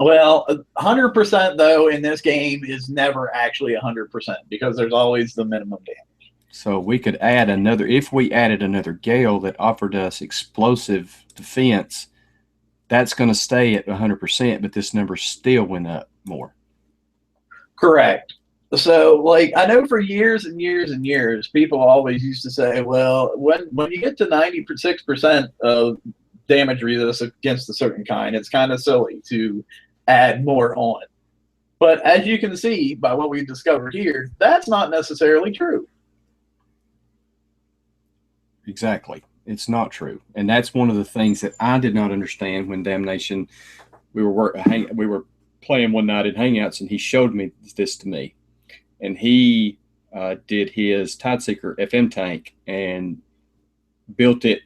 Well, 100% though in this game is never actually 100% because there's always the minimum damage. So we could add another, if we added another Gale that offered us explosive defense, that's going to stay at 100%, but this number still went up more. Correct. So, like, I know for years and years and years, people always used to say, well, when you get to 96% of damage resist against a certain kind, it's kind of silly to add more on. But as you can see by what we've discovered here, that's not necessarily true. Exactly. It's not true. And that's one of the things that I did not understand when Damnation, we were playing one night at Hangouts, and he showed me this to me. And he did his Tide Seeker FM tank and built it,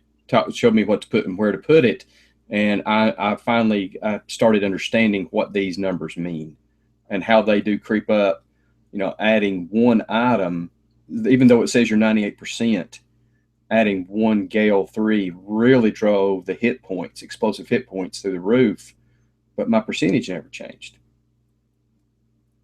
showed me what to put and where to put it. And I finally started understanding what these numbers mean and how they do creep up. You know, adding one item, even though it says you're 98%, adding one Gale 3 really drove the hit points, explosive hit points through the roof, but my percentage never changed.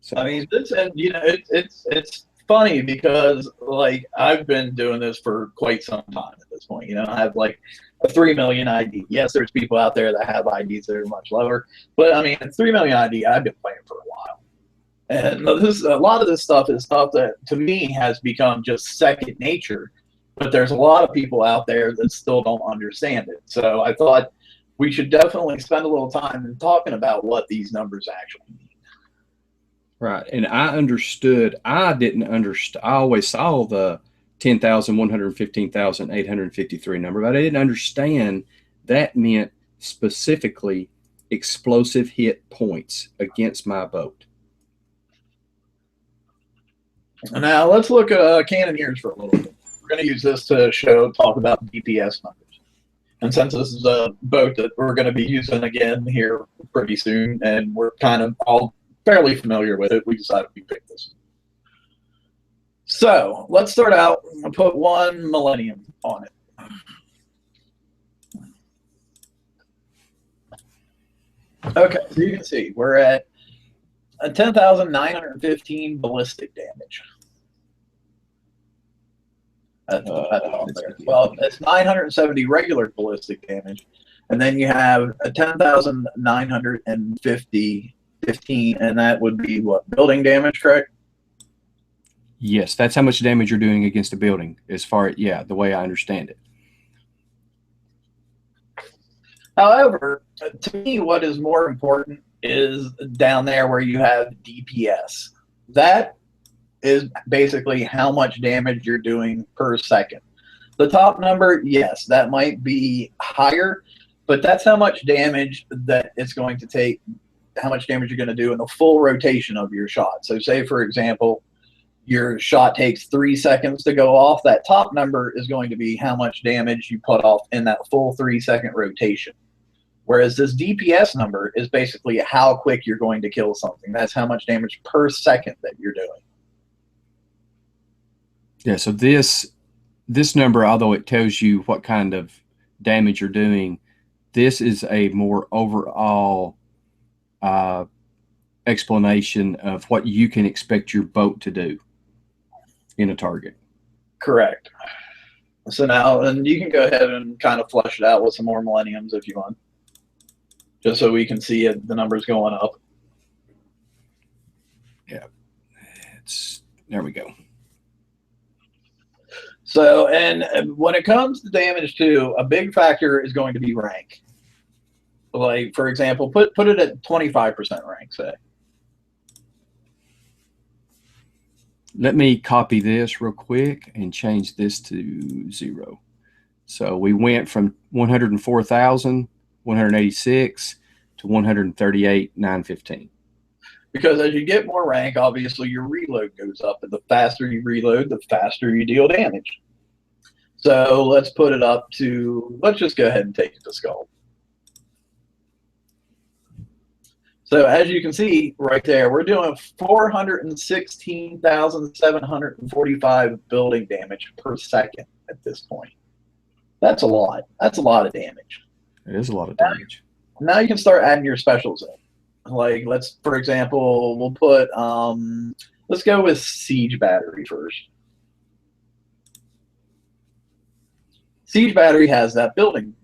So I mean, it's funny because like I've been doing this for quite some time at this point. You know, I have like a 3 million ID. Yes, there's people out there that have IDs that are much lower, but I mean, 3 million ID, I've been playing for a while. And a lot of this stuff is stuff that to me has become just second nature. But there's a lot of people out there that still don't understand it. So I thought we should definitely spend a little time in talking about what these numbers actually mean. right. And I understood, I didn't understand, I always saw the 10,115,853 number, but I didn't understand that meant specifically explosive hit points against my boat. Now let's look at Cannoneers for a little bit. We're going to use this to talk about DPS numbers. And since this is a boat that we're going to be using again here pretty soon, and we're kind of all fairly familiar with it, we decided we picked this. So let's start out and put 1 Millennium on it. Okay, so you can see we're at 10,915 ballistic damage. Well, it's 970 regular ballistic damage, and then you have a 10,915, and that would be what, building damage, correct? Yes, that's how much damage you're doing against a building, as far as, yeah, the way I understand it. However, to me, what is more important is down there where you have DPS. That is basically how much damage you're doing per second. The top number, yes, that might be higher, but that's how much damage that it's going to take, how much damage you're going to do in the full rotation of your shot. So say, for example, your shot takes 3 seconds to go off. That top number is going to be how much damage you put off in that full 3-second rotation. Whereas this DPS number is basically how quick you're going to kill something. That's how much damage per second that you're doing. Yeah, so this this number, although it tells you what kind of damage you're doing, this is a more overall explanation of what you can expect your boat to do in a target. Correct. So now, and you can go ahead and kind of flesh it out with some more millenniums if you want, just so we can see it, the numbers going up. Yeah, there we go. So, and when it comes to damage too, a big factor is going to be rank. Like, for example, put it at 25% rank, say. Let me copy this real quick and change this to 0. So we went from 104,186 to 138,915. Because as you get more rank, obviously your reload goes up, and the faster you reload, the faster you deal damage. So let's put it up to, let's just go ahead and take it to skull. So as you can see right there, we're doing 416,745 building damage per second at this point. That's a lot. That's a lot of damage. It is a lot of damage. Now you can start adding your specials in. Like, let's, for example, we'll put, let's go with Siege Battery first. Siege Battery has that building,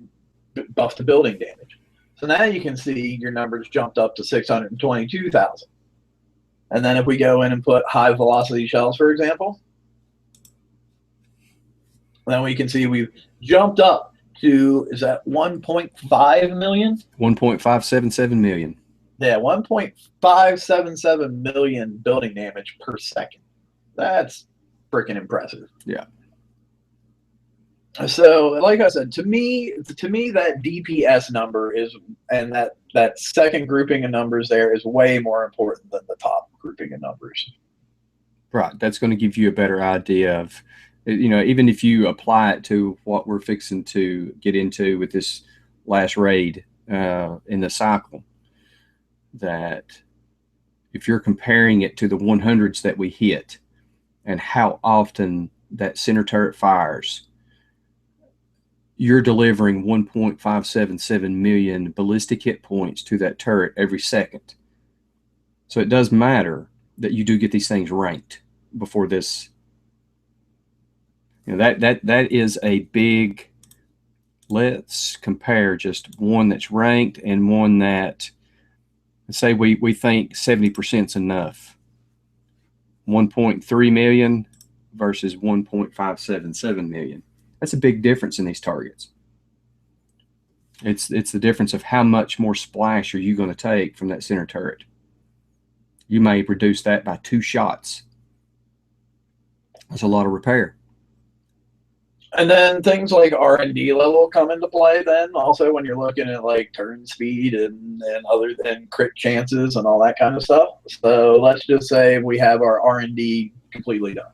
buff to building damage. So now you can see your numbers jumped up to 622,000. And then if we go in and put high velocity shells, for example, then we can see we've jumped up to, is that 1.5 million? 1.577 million. Yeah, 1.577 million building damage per second. That's freaking impressive. Yeah. So, like I said, to me, that DPS number is, and that second grouping of numbers there is way more important than the top grouping of numbers. Right. That's going to give you a better idea of, you know, even if you apply it to what we're fixing to get into with this last raid in the cycle, that if you're comparing it to the 100s that we hit and how often that center turret fires, you're delivering 1.577 million ballistic hit points to that turret every second. So it does matter that you do get these things ranked before this. You know, that is a big, let's compare just one that's ranked and one that, say we think 70% is enough. 1.3 million versus 1.577 million. That's a big difference in these targets. It's the difference of how much more splash are you going to take from that center turret. You may reduce that by 2 shots. That's a lot of repair. And then things like R&D level come into play then also when you're looking at like turn speed and other than crit chances and all that kind of stuff. So let's just say we have our R&D completely done.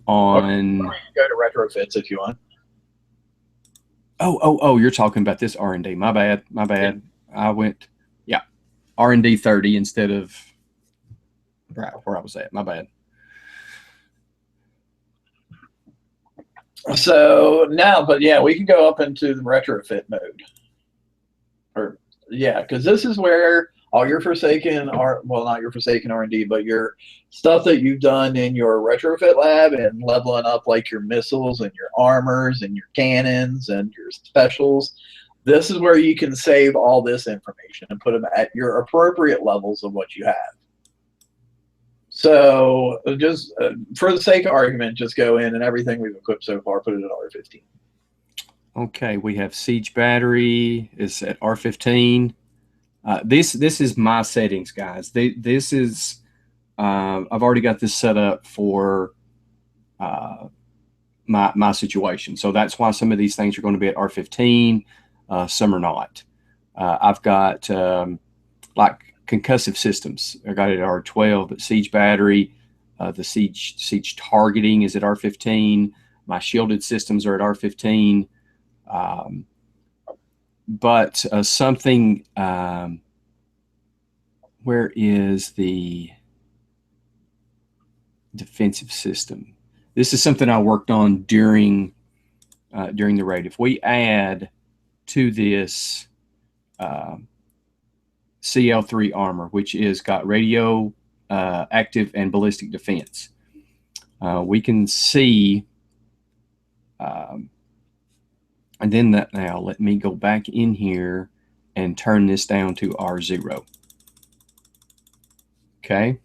On go to retrofits if you want. Oh, you're talking about this R&D. My bad. Yeah. I went, yeah, R&D 30 instead of right where I was at. My bad. So now, but yeah, we can go up into the retrofit mode. Or yeah, because this is where all your Forsaken well, not your Forsaken R&D, but your stuff that you've done in your retrofit lab and leveling up like your missiles and your armors and your cannons and your specials. This is where you can save all this information and put them at your appropriate levels of what you have. So just for the sake of argument, just go in and everything we've equipped so far, put it at R15. Okay, we have Siege Battery is at R15. This is my settings, guys. This is I've already got this set up for my situation. So that's why some of these things are going to be at R15, some are not. I've got like concussive systems. I got it at R12, but Siege Battery, the siege targeting is at R15. My shielded systems are at R15. But something, where is the defensive system? this is something I worked on during the raid. If we add to this CL3 armor, which is got radio, active, and ballistic defense, we can see. And then now let me go back in here and turn this down to R0. Okay.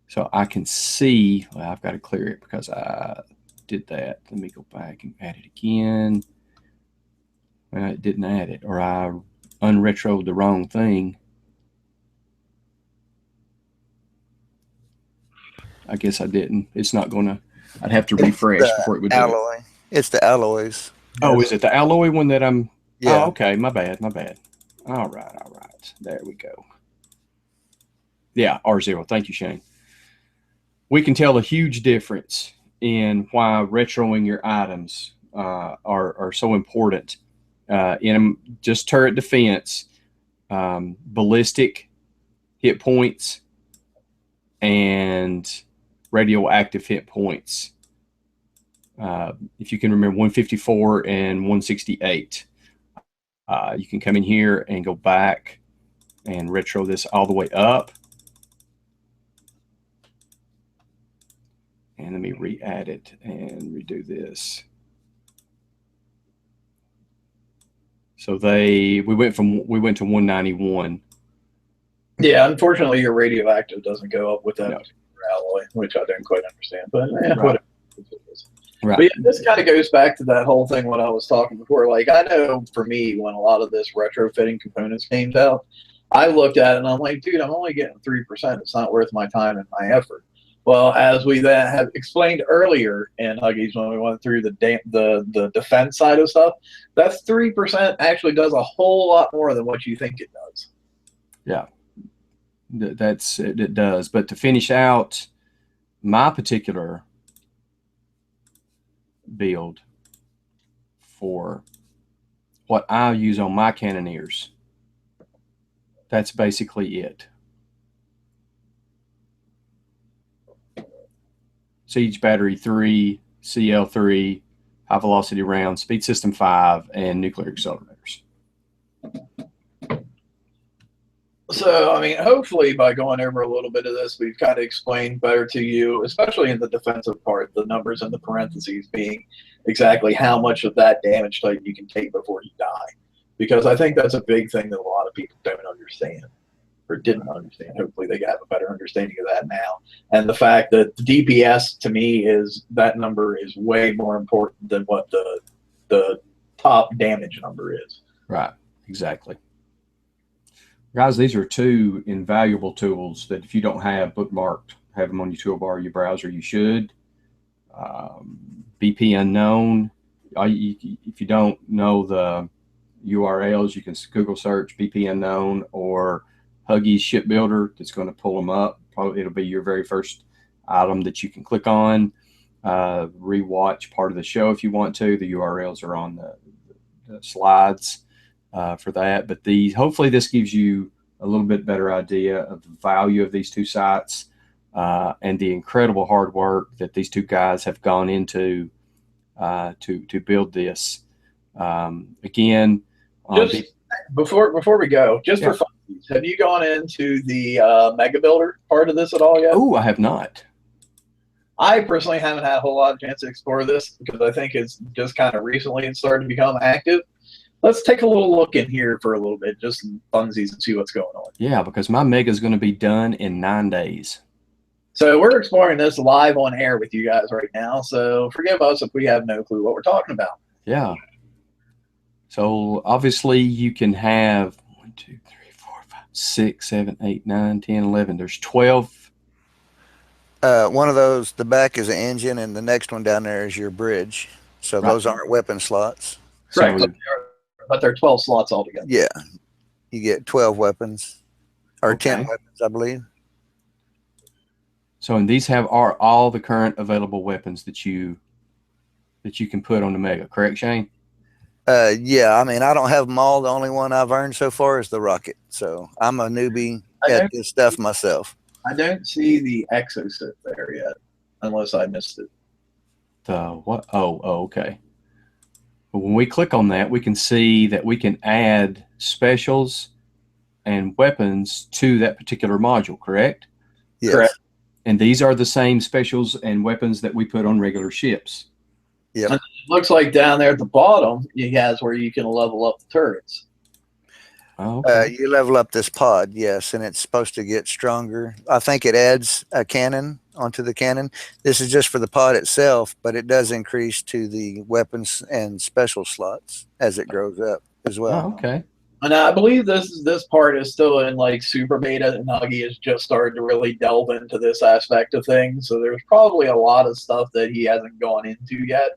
So I can see, well, I've got to clear it because I did that. Let me go back and add it again. Well, it didn't add it, or I unretroed the wrong thing. I guess I didn't. It's not going to, I'd have to refresh before it would do alloy. It's the alloys. Oh, is it the alloy one that I'm? Yeah. Oh, okay. My bad. All right. There we go. Yeah, R0. Thank you, Shane. We can tell a huge difference in why retroing your items are so important. In just turret defense, ballistic hit points, and radioactive hit points. If you can remember 154 and 168, you can come in here and go back and retro this all the way up. And let me re-add it and redo this. So we went to 191. Yeah, unfortunately, your radioactive doesn't go up with that alloy, which I don't quite understand. But whatever. Right. But yeah, this kind of goes back to that whole thing when I was talking before. Like, I know for me, when a lot of this retrofitting components came out, I looked at it and I'm like, dude, I'm only getting 3%. It's not worth my time and my effort. Well, as we then have explained earlier in Huggies when we went through the defense side of stuff, that 3% actually does a whole lot more than what you think it does. Yeah, it does. But to finish out my particular build for what I use on my cannoneers, that's basically it. Siege Battery 3, CL3, High Velocity Round, Speed System 5, and Nuclear Accelerators. So, I mean, hopefully by going over a little bit of this, we've kind of explained better to you, especially in the defensive part, the numbers in the parentheses being exactly how much of that damage type you can take before you die. Because I think that's a big thing that a lot of people don't understand or didn't understand. Hopefully they have a better understanding of that now. And the fact that the DPS, to me, is that number is way more important than what the top damage number is. Right, exactly. Guys, these are two invaluable tools that if you don't have bookmarked, have them on your toolbar or your browser, you should. BP Unknown. If you don't know the URLs, you can Google search BP Unknown or Huggys Shipbuilder. That's going to pull them up. Probably it'll be your very first item that you can click on. Rewatch part of the show if you want to. The URLs are on the slides. For that, but hopefully this gives you a little bit better idea of the value of these two sites and the incredible hard work that these two guys have gone into to build this. Again, just before we go, just for fun, have you gone into the Mega Builder part of this at all yet? Oh, I have not. I personally haven't had a whole lot of chance to explore this because I think it's just kind of recently it started to become active. Let's take a little look in here for a little bit, just funsies, and see what's going on. Yeah, because my mega is going to be done in 9 days. So we're exploring this live on air with you guys right now. So forgive us if we have no clue what we're talking about. Yeah. So obviously you can have 1, 2, 3, 4, 5, 6, 7, 8, 9, 10, 11. There's 12. One of those, the back is an engine, and the next one down there is your bridge. So those aren't weapon slots. Right. But there are 12 slots altogether. Yeah. You get 12 weapons, or 10 weapons, I believe. So, and these are all the current available weapons that you can put on the Mega, correct, Shane? Yeah, I mean, I don't have them all. The only one I've earned so far is the rocket. So I'm a newbie at this stuff myself. I don't see the exosuit there yet. unless I missed it. The what? Oh, okay. But when we click on that, we can see that we can add specials and weapons to that particular module, correct? Yes. Correct. And these are the same specials and weapons that we put on regular ships. Yep. And it looks like down there at the bottom, it has where you can level up the turrets. Oh, okay. You level up this pod, yes, and it's supposed to get stronger. I think it adds a cannon onto the cannon. This is just for the pod itself, but it does increase to the weapons and special slots as it grows up as well. Oh, okay. And I believe this part is still in like super beta, and Huggy has just started to really delve into this aspect of things. So there's probably a lot of stuff that he hasn't gone into yet.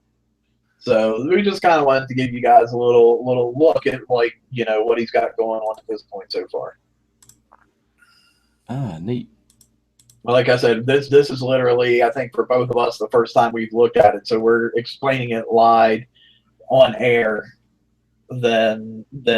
So we just kind of wanted to give you guys a little look at what he's got going on at this point so far. Ah, neat. Well, like I said, this is literally, I think, for both of us, the first time we've looked at it. So we're explaining it live on air. Then I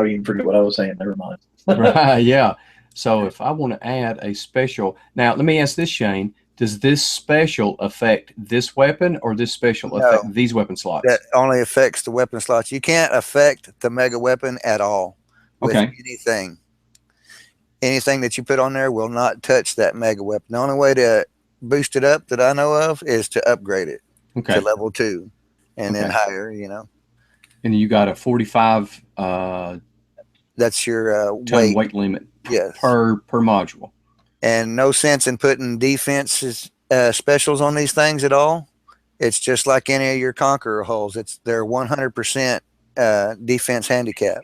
even forget what I was saying. Never mind. Right, yeah. So if I want to add a special, now let me ask this, Shane. Does this special affect this weapon, or this special affect these weapon slots? That only affects the weapon slots. You can't affect the mega weapon at all with anything. Anything that you put on there will not touch that mega weapon. The only way to boost it up that I know of is to upgrade it to level 2 and then higher, And you got a 45 that's your weight limit per module. And no sense in putting defense specials on these things at all. It's just like any of your Conqueror hulls. They're 100% defense handicap.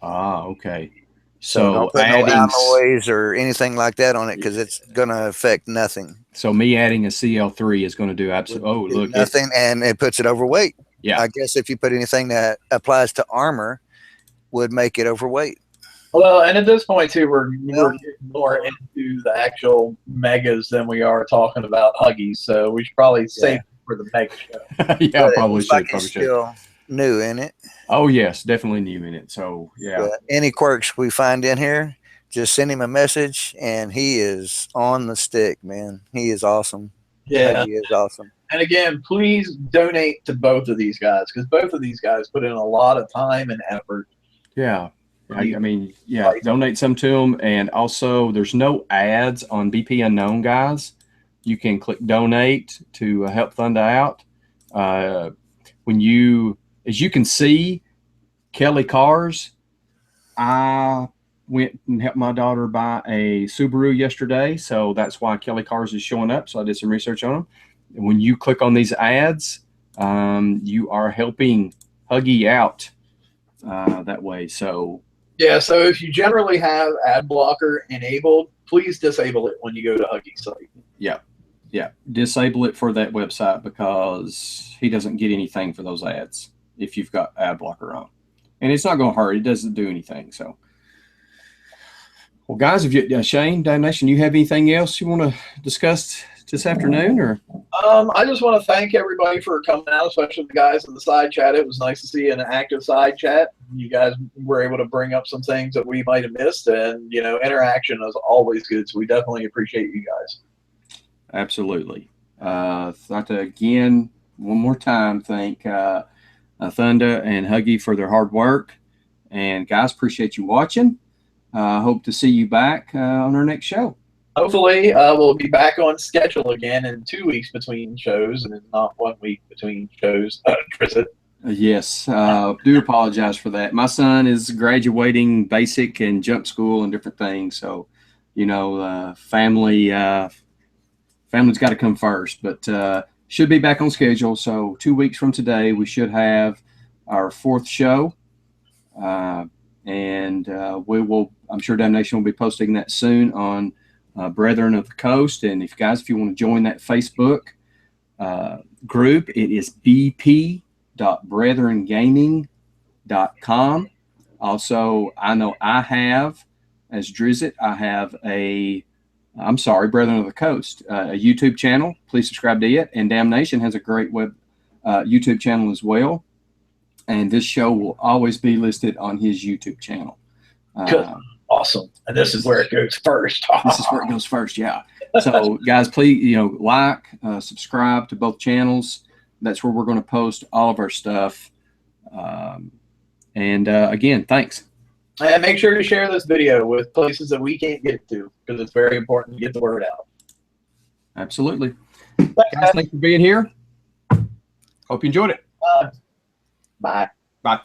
Ah, okay. So don't put no alloys or anything like that on it, because it's going to affect nothing. So me adding a CL3 is going to do absolutely nothing, and it puts it overweight. Yeah. I guess if you put anything that applies to armor, would make it overweight. Well, and at this point too, we're getting more into the actual megas than we are talking about Huggies. So we should probably save it for the mega show. Yeah, probably should. It's still new in it. Oh yes, definitely new in it. So yeah. Any quirks we find in here, just send him a message, and he is on the stick, man. He is awesome. Yeah, he is awesome. And again, please donate to both of these guys, because both of these guys put in a lot of time and effort. Yeah. I mean, yeah, donate some to them. And also, there's no ads on BP Unknown, guys. You can click donate to help Thunder out. As you can see, Kelly Cars, I went and helped my daughter buy a Subaru yesterday. So that's why Kelly Cars is showing up. So I did some research on them. And when you click on these ads, you are helping Huggy out that way. So yeah, so if you generally have ad blocker enabled, please disable it when you go to Huggy's site. Yeah, disable it for that website, because he doesn't get anything for those ads if you've got ad blocker on, and it's not going to hurt. It doesn't do anything. So, well, guys, if you Shane, Damnation, you have anything else you want to discuss this afternoon, or? I just want to thank everybody for coming out, especially the guys in the side chat. It was nice to see an active side chat. You guys were able to bring up some things that we might have missed, and interaction is always good. So we definitely appreciate you guys. Absolutely. I'd like to again, one more time, thank Thunder and Huggy for their hard work. And guys, appreciate you watching. Hope to see you back on our next show. Hopefully, we'll be back on schedule again in 2 weeks between shows, and not 1 week between shows. Yes, do apologize for that. My son is graduating basic and jump school and different things, so family's got to come first. But should be back on schedule. So 2 weeks from today, we should have our 4th show, and we will. I'm sure Damnation will be posting that soon on Brethren of the Coast. And if you want to join that Facebook group, it is bp.brethrengaming.com. Also, I know I have, as Drizzt, I have Brethren of the Coast, a YouTube channel. Please subscribe to it. And Damnation has a great web YouTube channel as well. And this show will always be listed on his YouTube channel. Awesome. And this is where it goes first. This is where it goes first. Yeah. So guys, please, like, subscribe to both channels. That's where we're going to post all of our stuff. Again, thanks. And make sure to share this video with places that we can't get to, because it's very important to get the word out. Absolutely. Guys, thanks for being here. Hope you enjoyed it. Bye. Bye.